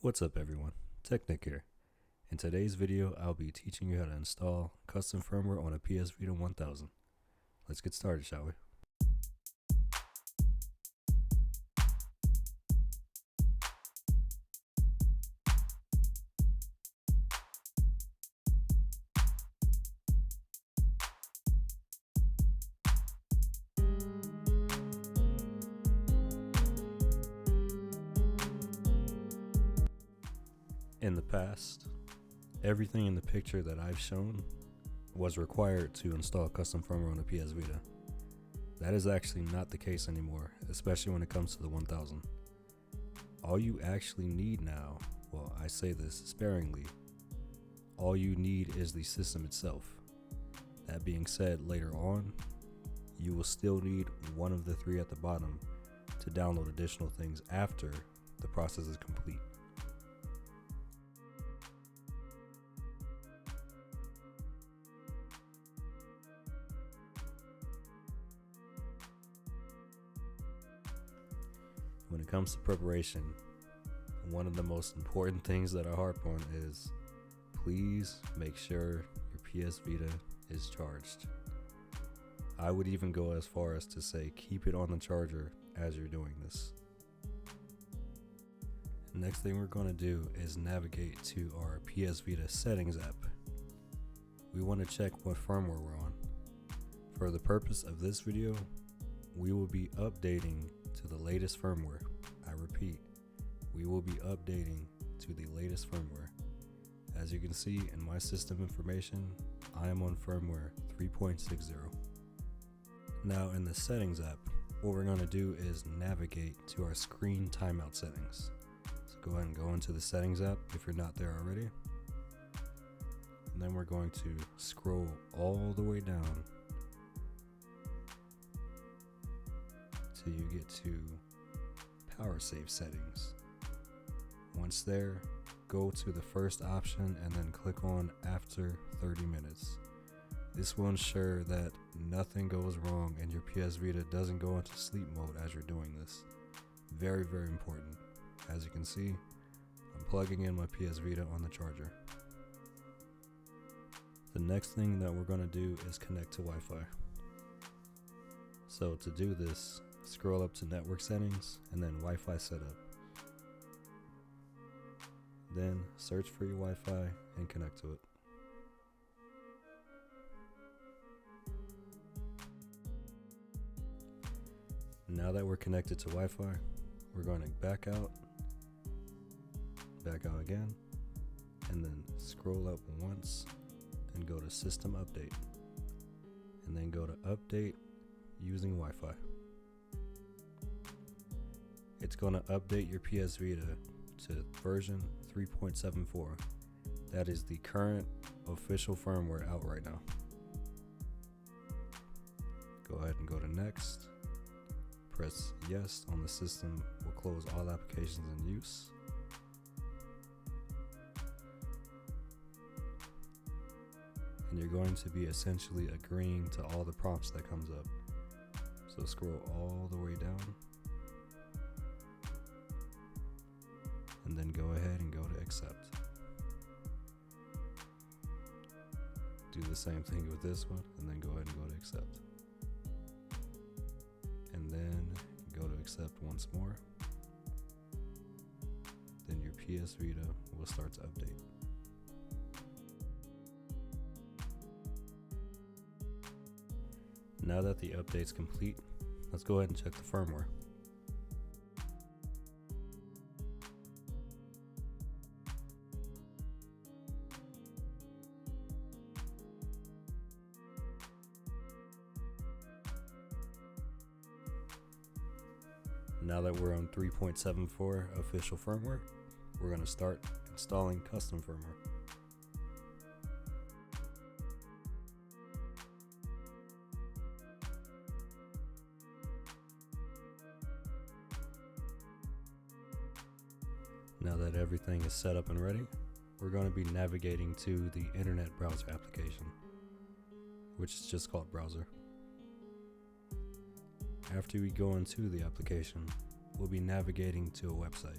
What's up everyone, Technic here. In today's video, I'll be teaching you how to install custom firmware on a PS Vita 1000. Let's get started, shall we? In the past, everything in the picture that I've shown was required to install custom firmware on a PS Vita. That is actually not the case anymore, especially when it comes to the 1000. All you actually need now, well, I say this sparingly, all you need is the system itself. That being said, later on, you will still need one of the three at the bottom to download additional things after the process is complete. When it comes to preparation, one of the most important things that I harp on is please make sure your PS Vita is charged. I would even go as far as to say keep it on the charger as you're doing this. Next thing we're going to do is navigate to our PS Vita settings app. We want to check what firmware we're on. For the purpose of this video, we will be updating to the latest firmware. I repeat, we will be updating to the latest firmware. As you can see in my system information, I am on firmware 3.60. Now in the settings app, what we're going to do is navigate to our screen timeout settings. So go ahead and go into the settings app if you're not there already. And then we're going to scroll all the way down till you get to power save settings. Once there, go to the first option and then click on after 30 minutes. This will ensure that nothing goes wrong and your PS Vita doesn't go into sleep mode as you're doing this. Very, very important. As you can see, I'm plugging in my PS Vita on the charger. The next thing that we're going to do is connect to Wi-Fi. So to do this, scroll up to network settings and then Wi-Fi setup. Then search for your Wi-Fi and connect to it. Now that we're connected to Wi-Fi, we're going to back out again, and then scroll up once and go to system update, and then go to update using Wi-Fi. It's going to update your PS Vita to version 3.74. That is the current official firmware out right now. Go ahead and go to next. Press yes on the system. Will close all applications in use. And you're going to be essentially agreeing to all the prompts that comes up. So scroll all the way down. And then go ahead and go to accept. Do the same thing with this one, and then go ahead and go to accept. And then go to accept once more. Then your PS Vita will start to update. Now that the update's complete, let's go ahead and check the firmware. Now that we're on 3.74 official firmware, we're going to start installing custom firmware. Now that everything is set up and ready, we're going to be navigating to the internet browser application, which is just called browser. After we go into the application, we'll be navigating to a website.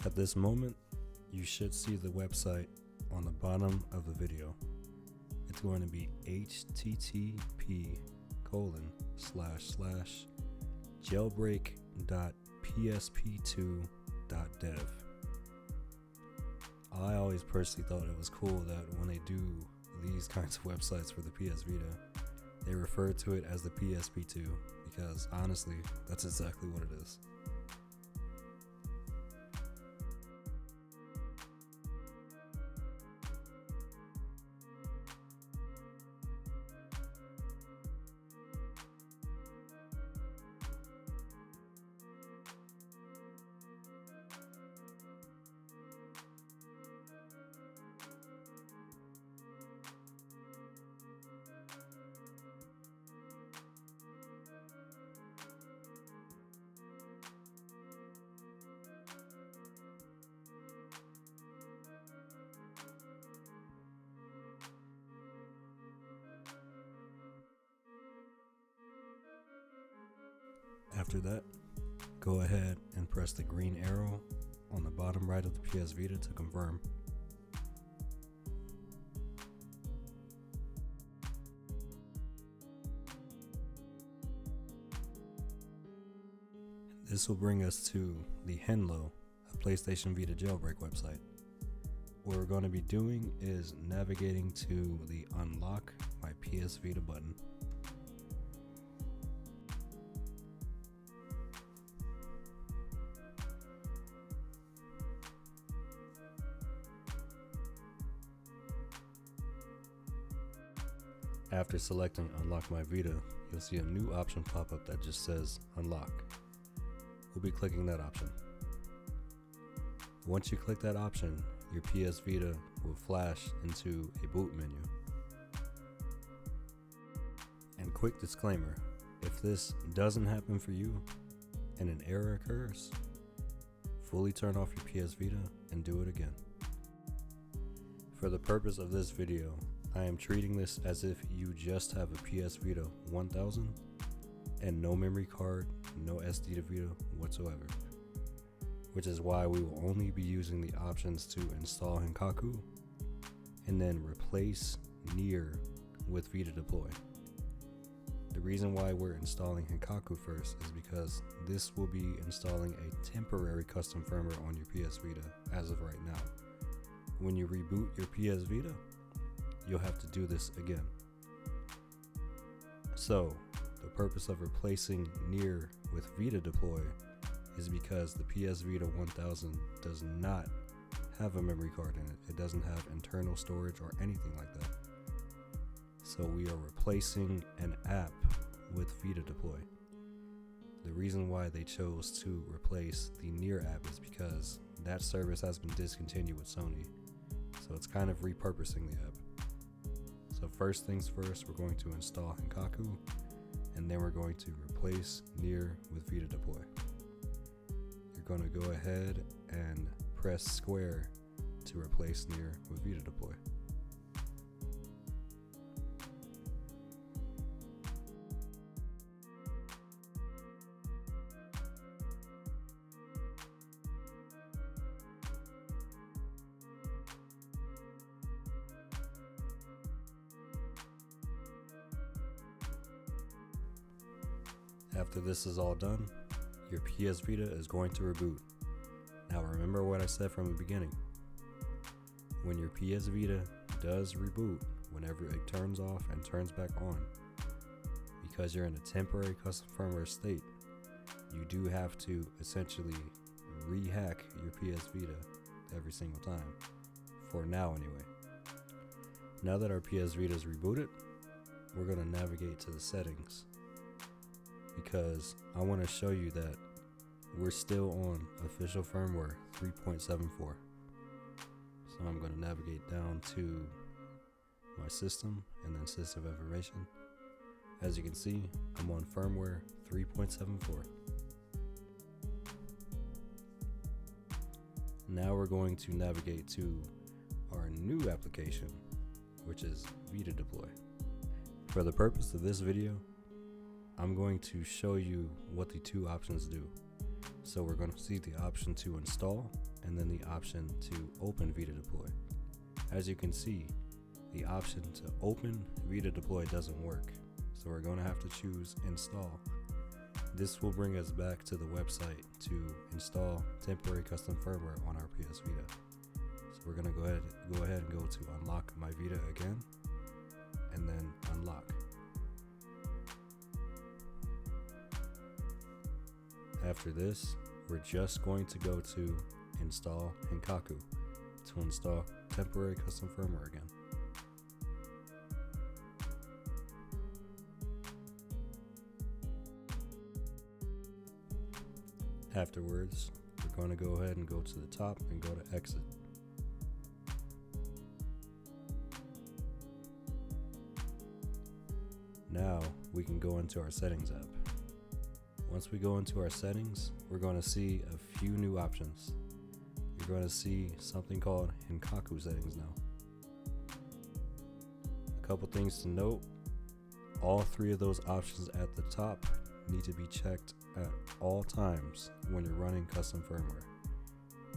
At this moment, you should see the website on the bottom of the video. It's going to be http://jailbreak.psp2.dev. I always personally thought it was cool that when they do these kinds of websites for the PS Vita, they refer to it as the PSP2, because honestly, that's exactly what it is. After that, go ahead and press the green arrow on the bottom right of the PS Vita to confirm. This will bring us to the YifanLu, a PlayStation Vita jailbreak website. What we're going to be doing is navigating to the Unlock My PS Vita button. After selecting Unlock My Vita, you'll see a new option pop up that just says Unlock. We'll be clicking that option. Once you click that option, your PS Vita will flash into a boot menu. And quick disclaimer, if this doesn't happen for you and an error occurs, fully turn off your PS Vita and do it again. For the purpose of this video, I am treating this as if you just have a PS Vita 1000 and no memory card, no SD to Vita whatsoever, which is why we will only be using the options to install Hankaku and then replace Near with Vita Deploy. The reason why we're installing Hankaku first is because this will be installing a temporary custom firmware on your PS Vita as of right now. When you reboot your PS Vita, you'll have to do this again. So, the purpose of replacing Near with Vita Deploy is because the PS Vita 1000 does not have a memory card in it. It doesn't have internal storage or anything like that. So we are replacing an app with Vita Deploy. The reason why they chose to replace the Near app is because that service has been discontinued with Sony. So it's kind of repurposing the app. So first things first, we're going to install Hankaku, and then we're going to replace Near with Vita Deploy. You're going to go ahead and press square to replace Near with Vita Deploy. After this is all done, your PS Vita is going to reboot. Now remember what I said from the beginning. When your PS Vita does reboot, whenever it turns off and turns back on, because you're in a temporary custom firmware state, you do have to essentially rehack your PS Vita every single time. For now anyway. Now that our PS Vita is rebooted, we're going to navigate to the settings, because I want to show you that we're still on official firmware 3.74. So I'm going to navigate down to my system and then system information. As you can see, I'm on firmware 3.74. Now we're going to navigate to our new application, which is Vita Deploy. For the purpose of this video, I'm going to show you what the two options do. So we're going to see the option to install and then the option to open Vita Deploy. As you can see, the option to open Vita Deploy doesn't work, so we're going to have to choose install. This will bring us back to the website to install temporary custom firmware on our PS Vita. So we're going to go ahead and go to unlock my Vita again, and then unlock. After this, we're just going to go to install Henkaku to install temporary custom firmware again. Afterwards, we're going to go ahead and go to the top and go to exit. Now we can go into our settings app. Once we go into our settings, we're going to see a few new options. You're going to see something called Henkaku settings now. A couple things to note: all three of those options at the top need to be checked at all times when you're running custom firmware.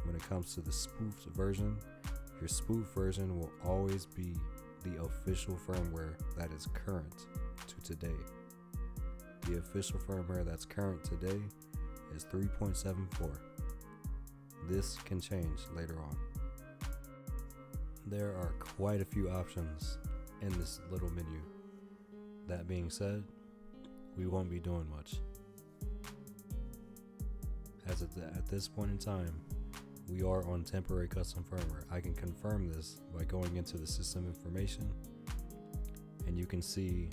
When it comes to the spoofed version, your spoof version will always be the official firmware that is current to today. The official firmware that's current today is 3.74. This can change later on. There are quite a few options in this little menu. That being said, we won't be doing much. As at this point in time, we are on temporary custom firmware. I can confirm this by going into the system information, and you can see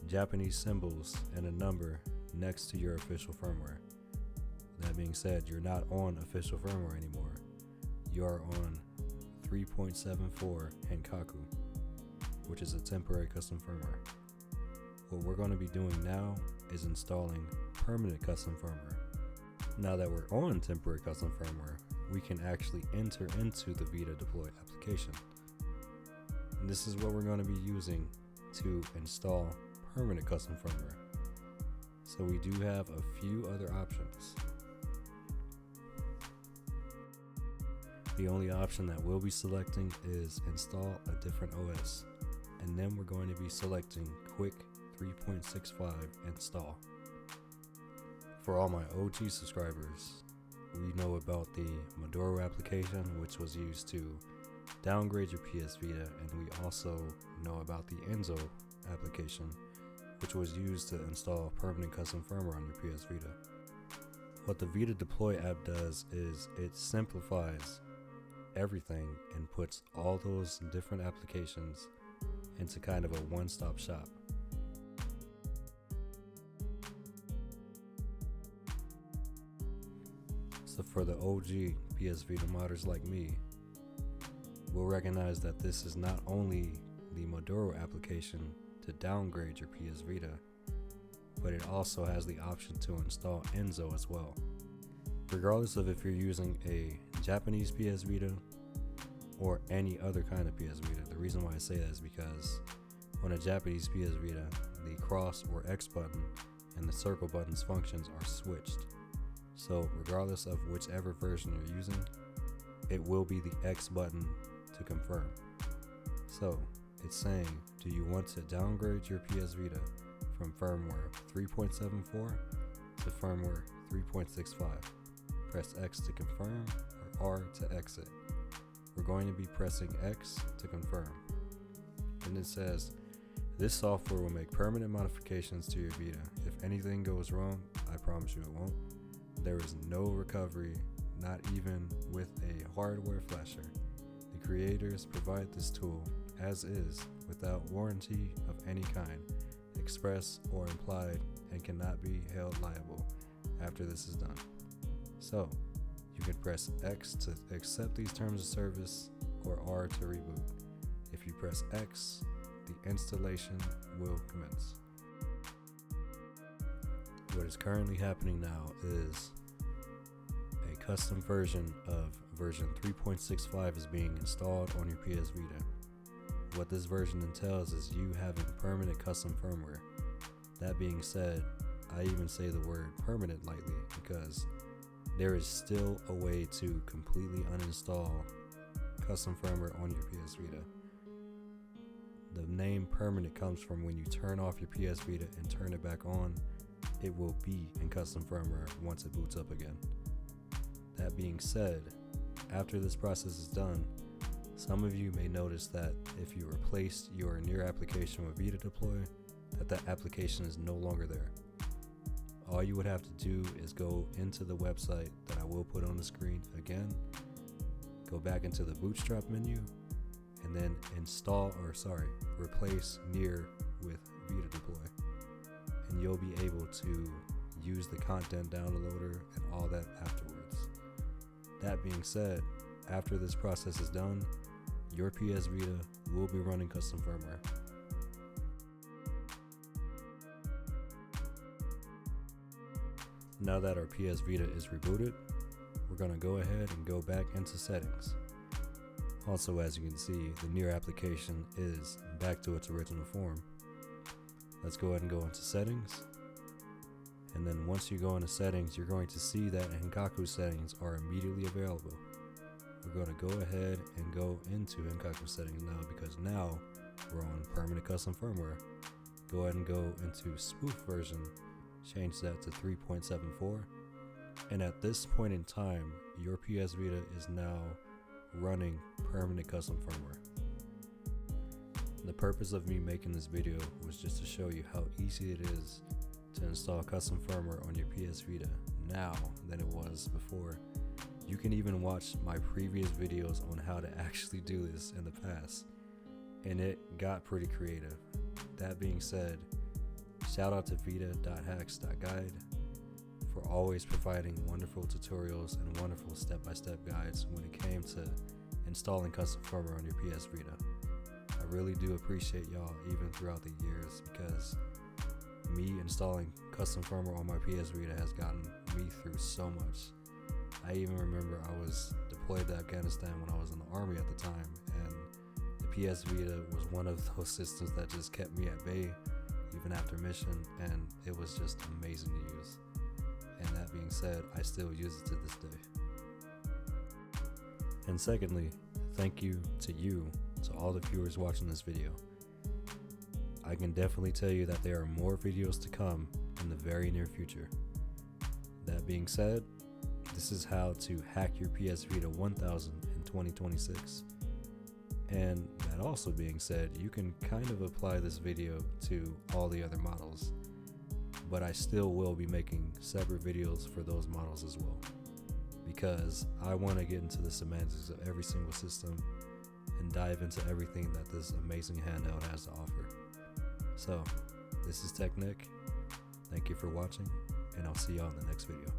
Japanese symbols and a number next to your official firmware. That being said, you're not on official firmware anymore. You are on 3.74 Henkaku, which is a temporary custom firmware. What we're going to be doing now is installing permanent custom firmware. Now that we're on temporary custom firmware, we can actually enter into the Vita Deploy application. And this is what we're going to be using to install permanent custom firmware. So we do have a few other options. The only option that we'll be selecting is install a different OS, and then we're going to be selecting Quick 3.65 install. For all my OG subscribers, we know about the motoharu application, which was used to downgrade your PS Vita, and we also know about the Enzo application, which was used to install permanent custom firmware on your PS Vita. What the Vita Deploy app does is it simplifies everything and puts all those different applications into kind of a one-stop shop. So for the OG PS Vita modders like me, we'll recognize that this is not only the motoharu application to downgrade your PS Vita, but it also has the option to install Enzo as well. Regardless of if you're using a Japanese PS Vita or any other kind of PS Vita, the reason why I say that is because on a Japanese PS Vita, the cross or X button and the circle buttons functions are switched. So regardless of whichever version you're using, it will be the X button to confirm. So it's saying, do you want to downgrade your PS Vita from firmware 3.74 to firmware 3.65? Press X to confirm or R to exit. We're going to be pressing X to confirm. And it says, this software will make permanent modifications to your Vita. If anything goes wrong, I promise you it won't. There is no recovery, not even with a hardware flasher. The creators provide this tool as is, without warranty of any kind, express or implied, and cannot be held liable after this is done. So, you can press X to accept these terms of service or R to reboot. If you press X, the installation will commence. What is currently happening now is a custom version of version 3.65 is being installed on your PS Vita. What this version entails is you having permanent custom firmware. That being said, I even say the word permanent lightly because there is still a way to completely uninstall custom firmware on your PS Vita. The name permanent comes from when you turn off your PS Vita and turn it back on, it will be in custom firmware once it boots up again. That being said, after this process is done, some of you may notice that if you replaced your near application with Vita Deploy, that application is no longer there. All you would have to do is go into the website that I will put on the screen again, go back into the Bootstrap menu, and then replace near with Vita Deploy. And you'll be able to use the content downloader and all that afterwards. That being said, after this process is done, your PS Vita will be running custom firmware. Now that our PS Vita is rebooted, we're going to go ahead and go back into settings. Also, as you can see, the near application is back to its original form. Let's go ahead and go into settings. And then once you go into settings, you're going to see that Henkaku settings are immediately available. We're going to go ahead and go into Henkaku settings now, because now we're on permanent custom firmware. Go ahead and go into spoof version, change that to 3.74. And at this point in time, your PS Vita is now running permanent custom firmware. The purpose of me making this video was just to show you how easy it is to install custom firmware on your PS Vita now than it was before. You can even watch my previous videos on how to actually do this in the past, and it got pretty creative. That being said, shout out to Vita.Hacks.guide for always providing wonderful tutorials and wonderful step-by-step guides when it came to installing custom firmware on your PS Vita. I really do appreciate y'all even throughout the years, because me installing custom firmware on my PS Vita has gotten me through so much. I even remember I was deployed to Afghanistan when I was in the army at the time, and the PS Vita was one of those systems that just kept me at bay even after mission, and it was just amazing to use. And that being said, I still use it to this day. And secondly, thank you to all the viewers watching this video. I can definitely tell you that there are more videos to come in the very near future. That being said, this is how to hack your PS Vita 1000 in 2026. And that also being said, you can kind of apply this video to all the other models, but I still will be making separate videos for those models as well, because I want to get into the semantics of every single system and dive into everything that this amazing handheld has to offer. So, this is TechNick. Thank you for watching, and I'll see y'all in the next video.